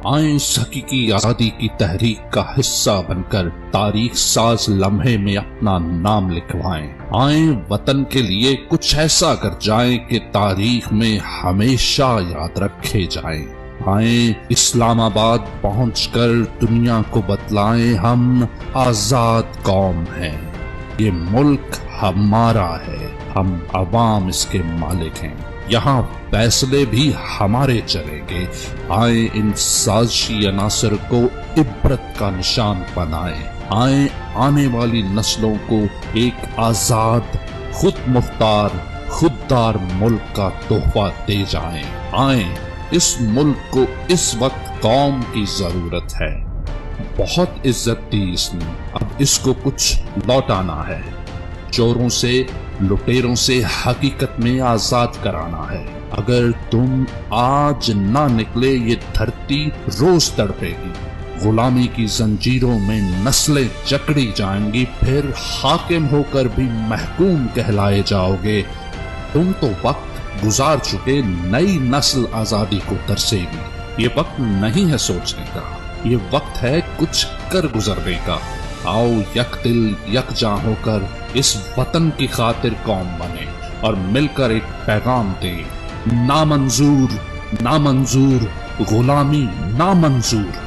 آئیں اس حقیقی آزادی کی تحریک کا حصہ بن کر تاریخ ساز لمحے میں اپنا نام لکھوائیں۔ آئیں وطن کے لیے کچھ ایسا کر جائیں کہ تاریخ میں ہمیشہ یاد رکھے جائیں۔ آئیں اسلام آباد پہنچ کر دنیا کو بتلائیں ہم آزاد قوم ہیں، یہ ملک ہمارا ہے، ہم عوام اس کے مالک ہیں، یہاں فیصلے بھی ہمارے چلیں گے۔ آئیں ان سازشی عناصر کو عبرت کا نشان بنائیں۔ آئیں آنے والی نسلوں کو ایک آزاد، خود مختار، خوددار ملک کا تحفہ دے جائیں۔ آئیں اس ملک کو اس وقت قوم کی ضرورت ہے، بہت عزت دی اس نے، اب اس کو کچھ لوٹانا ہے، چوروں سے لٹیروں سے حقیقت میں آزاد کرانا ہے۔ اگر تم آج نہ نکلے یہ دھرتی روز تڑپے گی، غلامی کی زنجیروں میں نسلیں جکڑی جائیں گی، پھر حاکم ہو کر بھی محکوم کہلائے جاؤ گے۔ تم تو وقت گزار چکے، نئی نسل آزادی کو ترسے گی۔ یہ وقت نہیں ہے سوچنے کا، یہ وقت ہے کچھ کر گزرنے کا۔ آؤ یک دل یکجاں ہو کر اس وطن کی خاطر قوم بنے اور مل کر ایک پیغام دیں: نامنظور، نامنظور، غلامی نامنظور۔